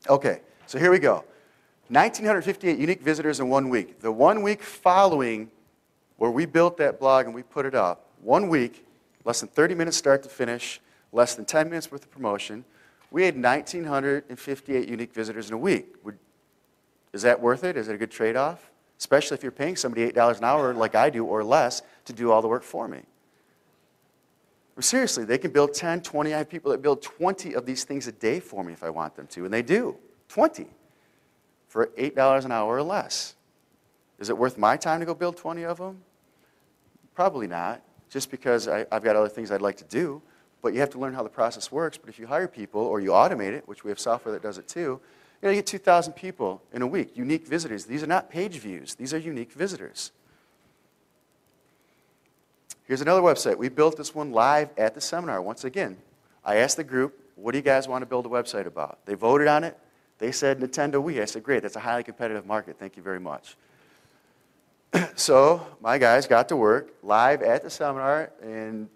Okay, so here we go. 1,958 unique visitors in 1 week. The 1 week following where we built that blog and we put it up, 1 week, less than 30 minutes start to finish, less than 10 minutes worth of promotion, we had 1,958 unique visitors in a week. Is that worth it? Is it a good trade-off? Especially if you're paying somebody $8 an hour like I do or less to do all the work for me. Well, seriously, they can build 10, 20. I have people that build 20 of these things a day for me if I want them to, and they do. 20 for $8 an hour or less. Is it worth my time to go build 20 of them? Probably not, just because I've got other things I'd like to do. But you have to learn how the process works. But if you hire people or you automate it, which we have software that does it too, you get 2,000 people in a week, unique visitors. These are not page views. These are unique visitors. Here's another website. We built this one live at the seminar. Once again, I asked the group, what do you guys want to build a website about? They voted on it. They said Nintendo Wii. I said, great, that's a highly competitive market. Thank you very much. So my guys got to work live at the seminar, and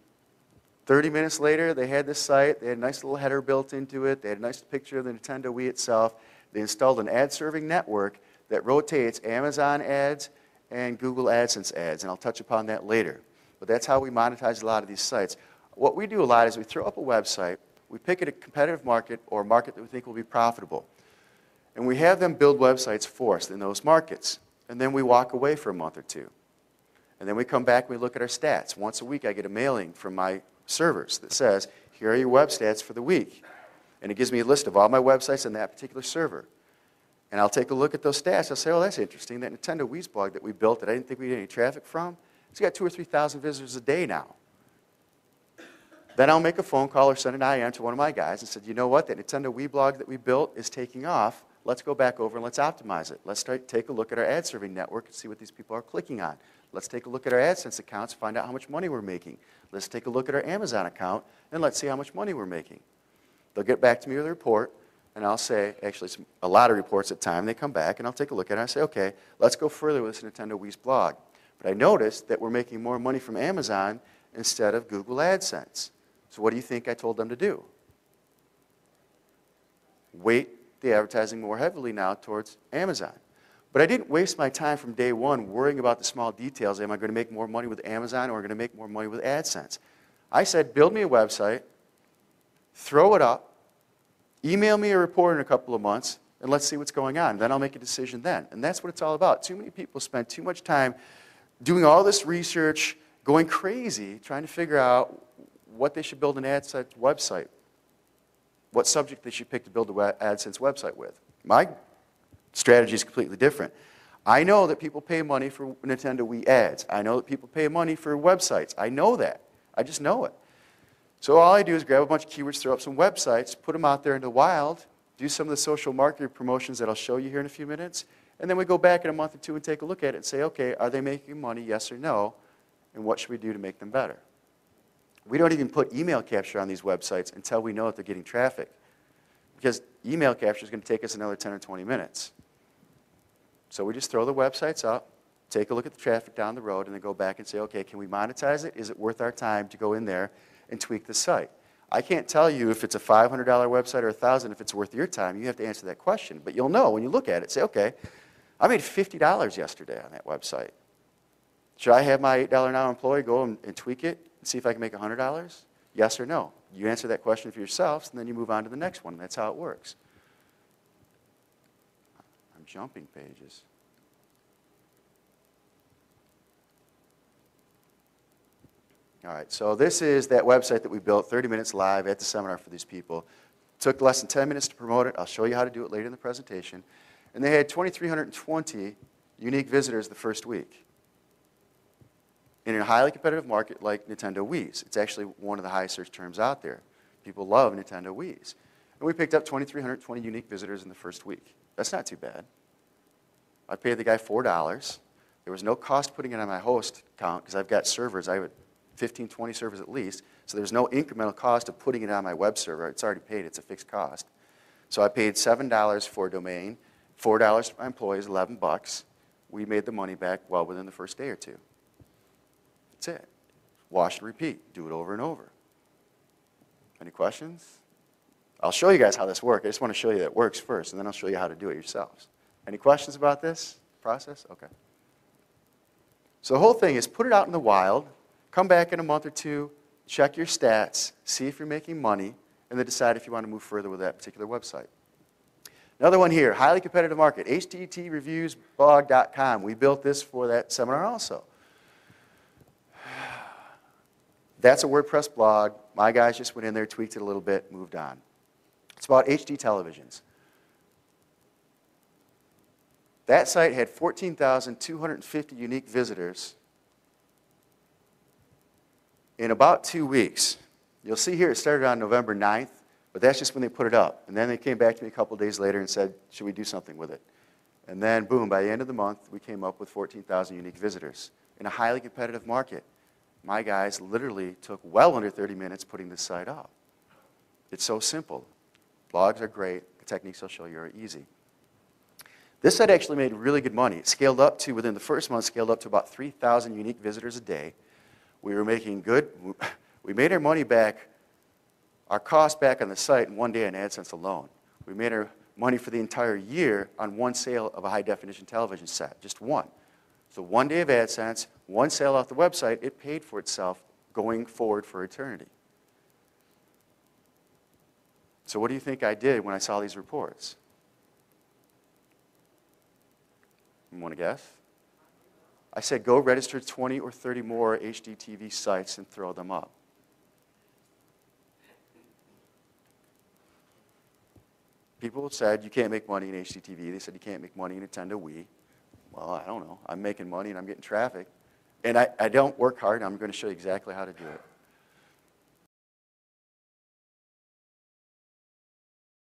30 minutes later, they had this site. They had a nice little header built into it. They had a nice picture of the Nintendo Wii itself. They installed an ad-serving network that rotates Amazon ads and Google AdSense ads, and I'll touch upon that later. But that's how we monetize a lot of these sites. What we do a lot is we throw up a website, we pick a competitive market or a market that we think will be profitable, and we have them build websites for us in those markets. And then we walk away for a month or two. And then we come back and we look at our stats. Once a week I get a mailing from my servers that says, here are your web stats for the week. And it gives me a list of all my websites on that particular server. And I'll take a look at those stats. I'll say, oh, that's interesting. That Nintendo Wii's blog that we built that I didn't think we had any traffic from, it's got 2,000 or 3,000 visitors a day now. Then I'll make a phone call or send an IM to one of my guys and said, you know what, that Nintendo Wii blog that we built is taking off. Let's go back over and let's optimize it. Let's take a look at our ad serving network and see what these people are clicking on. Let's take a look at our AdSense accounts and find out how much money we're making. Let's take a look at our Amazon account and let's see how much money we're making. They'll get back to me with a report, and I'll say, actually it's a lot of reports at a time. They come back and I'll take a look at it and I say, okay, let's go further with this Nintendo Wii's blog. But I noticed that we're making more money from Amazon instead of Google AdSense. So what do you think I told them to do? Weight the advertising more heavily now towards Amazon. But I didn't waste my time from day one worrying about the small details. Am I going to make more money with Amazon or am I going to make more money with AdSense? I said, build me a website, throw it up, email me a report in a couple of months, and let's see what's going on. Then I'll make a decision then. And that's what it's all about. Too many people spend too much time doing all this research, going crazy, trying to figure out what they should build an AdSense website, what subject they should pick to build an AdSense website with. My strategy is completely different. I know that people pay money for Nintendo Wii ads. I know that people pay money for websites. I know that. I just know it. So all I do is grab a bunch of keywords, throw up some websites, put them out there in the wild, do some of the social marketing promotions that I'll show you here in a few minutes, and then we go back in a month or two and take a look at it and say, okay, are they making money, yes or no, and what should we do to make them better? We don't even put email capture on these websites until we know that they're getting traffic, because email capture is going to take us another 10 or 20 minutes. So we just throw the websites up, take a look at the traffic down the road, and then go back and say, okay, can we monetize it? Is it worth our time to go in there and tweak the site? I can't tell you if it's a $500 website or $1,000 if it's worth your time. You have to answer that question. But you'll know when you look at it, say, okay, I made $50 yesterday on that website. Should I have my $8 an hour employee go and tweak it and see if I can make $100? Yes or no? You answer that question for yourselves, and then you move on to the next one. That's how it works. I'm jumping pages. All right, so this is that website that we built, 30 minutes live at the seminar for these people. It took less than 10 minutes to promote it. I'll show you how to do it later in the presentation. And they had 2,320 unique visitors the first week in a highly competitive market like Nintendo Wii's. It's actually one of the highest search terms out there. People love Nintendo Wii's. And we picked up 2,320 unique visitors in the first week. That's not too bad. I paid the guy $4. There was no cost putting it on my host account because I've got servers. I have 15, 20 servers at least. So there's no incremental cost of putting it on my web server. It's already paid. It's a fixed cost. So I paid $7 for a domain, $4 for my employees, $11. We made the money back well within the first day or two. That's it. Wash and repeat. Do it over and over. Any questions? I'll show you guys how this works. I just want to show you that it works first, and then I'll show you how to do it yourselves. Any questions about this process? Okay. So the whole thing is put it out in the wild, come back in a month or two, check your stats, see if you're making money, and then decide if you want to move further with that particular website. Another one here, highly competitive market, httreviewsblog.com. We built this for that seminar also. That's a WordPress blog. My guys just went in there, tweaked it a little bit, moved on. It's about HD televisions. That site had 14,250 unique visitors in about 2 weeks. You'll see here it started on November 9th, but that's just when they put it up. And then they came back to me a couple days later and said, should we do something with it? And then, boom, by the end of the month, we came up with 14,000 unique visitors in a highly competitive market. My guys literally took well under 30 minutes putting this site up. It's so simple. Blogs are great. The techniques I'll show you are easy. This site actually made really good money. It scaled up to, within the first month, scaled up to about 3,000 unique visitors a day. We were making good, we made our money back, our cost back on the site in 1 day on AdSense alone. We made our money for the entire year on one sale of a high-definition television set, just one. So 1 day of AdSense, one sale off the website, it paid for itself going forward for eternity. So what do you think I did when I saw these reports? You want to guess? I said go register 20 or 30 more HDTV sites and throw them up. People said you can't make money in HDTV. They said you can't make money in Nintendo Wii. Well, I don't know. I'm making money and I'm getting traffic. And I don't work hard. I'm going to show you exactly how to do it.